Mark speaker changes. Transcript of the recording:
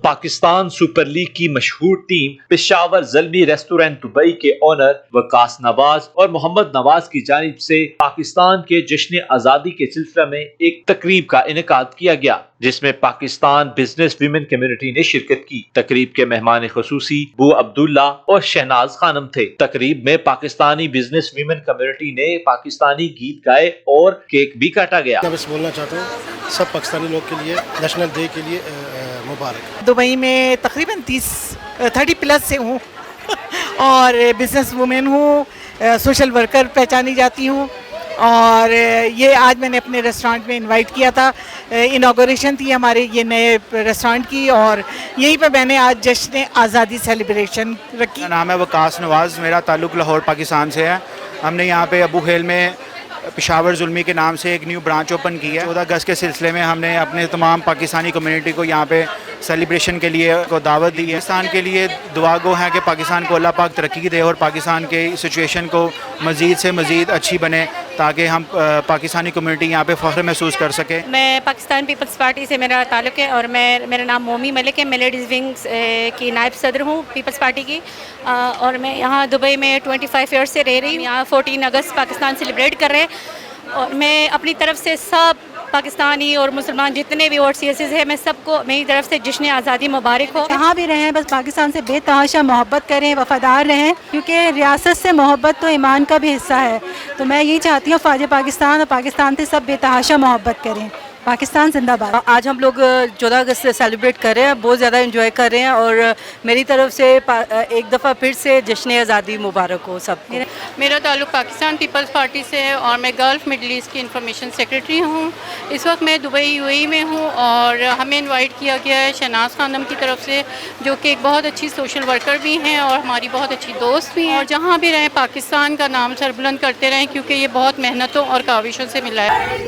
Speaker 1: Pakistan super league کی مشہور team Peshawar Zalmi restaurant Dubai کے اونر وقاص نواز اور محمد نواز کی جانب سے پاکستان کے جشن آزادی کے سلسلہ میں ایک تقریب کا انعقاد کیا گیا، جس میں پاکستان بزنس ویمن کمیونٹی نے شرکت کی۔ تقریب کے مہمان خصوصی بو عبداللہ اور شہناز خانم تھے۔ تقریب میں پاکستانی بزنس ویمن کمیونٹی نے پاکستانی گیت گائے اور کیک بھی کاٹا گیا۔
Speaker 2: میں بس بولنا چاہتا ہوں سب پاکستانی لوگ کے لیے نیشنل ڈے کے لیے مبارک۔
Speaker 3: دبئی میں تقریباً 30 پلس سے ہوں اور بزنس وومن ہوں، سوشل ورکر پہچانی جاتی ہوں، اور یہ آج میں نے اپنے ریسٹورانٹ میں انوائٹ کیا تھا۔ انوگریشن تھی ہمارے یہ نئے ریسٹورانٹ کی، اور یہیں پہ میں نے آج جشن آزادی سیلیبریشن رکھی۔
Speaker 4: میرا نام ہے وقاص نواز، میرا تعلق لاہور پاکستان سے ہے۔ ہم نے یہاں پہ ابو خیل میں پشاور زلمی کے نام سے ایک نیو برانچ اوپن کی ہے۔ 14 اگست کے سلسلے میں ہم نے اپنے تمام پاکستانی کمیونٹی کو یہاں پہ سیلیبریشن کے لیے کو دعوت دی ہے۔ پاکستان کے لیے دعا گو ہیں کہ پاکستان کو اللہ پاک ترقی دے اور پاکستان کے سچویشن کو مزید سے مزید اچھی بنے، تاکہ ہم پاکستانی کمیونٹی یہاں پہ فخر محسوس کر سکے۔
Speaker 5: میں پاکستان پیپلز پارٹی سے میرا تعلق ہے، اور میرا نام مومی ملک ہے، میں لیڈیز ونگز کی نائب صدر ہوں پیپلز پارٹی کی، اور میں یہاں دبئی میں 25 ایئرس سے رہ رہی ہوں۔ یہاں 14 اگست پاکستان سیلیبریٹ کر رہے ہیں، اور میں اپنی طرف سے سب پاکستانی اور مسلمان جتنے بھی اوورسیز ہیں، میں سب کو میری طرف سے جشن آزادی مبارک ہو۔
Speaker 6: جہاں بھی رہیں بس پاکستان سے بے تحاشا محبت کریں، وفادار رہیں، کیونکہ ریاست سے محبت تو ایمان کا بھی حصہ ہے۔ تو میں یہی چاہتی ہوں فوج پاکستان اور پاکستان سے سب بے تحاشا محبت کریں۔ پاکستان زندہ باد۔
Speaker 7: آج ہم لوگ 14 اگست سے سیلیبریٹ کر رہے ہیں، بہت زیادہ انجوائے کر رہے ہیں، اور میری طرف سے ایک دفعہ پھر سے جشن آزادی مبارک ہو سب کو۔
Speaker 5: میرا تعلق پاکستان پیپلز پارٹی سے ہے، اور میں گلف مڈل ایسٹ کی انفارمیشن سیکریٹری ہوں۔ اس وقت میں دبئی UAE میں ہوں، اور ہمیں انوائٹ کیا گیا ہے شہناز خانم کی طرف سے، جو کہ ایک بہت اچھی سوشل ورکر بھی ہیں اور ہماری بہت اچھی دوست بھی ہیں۔ اور جہاں بھی رہیں پاکستان کا نام سربلند کرتے رہیں، کیونکہ یہ بہت محنتوں اور کاوشوں سے ملا ہے۔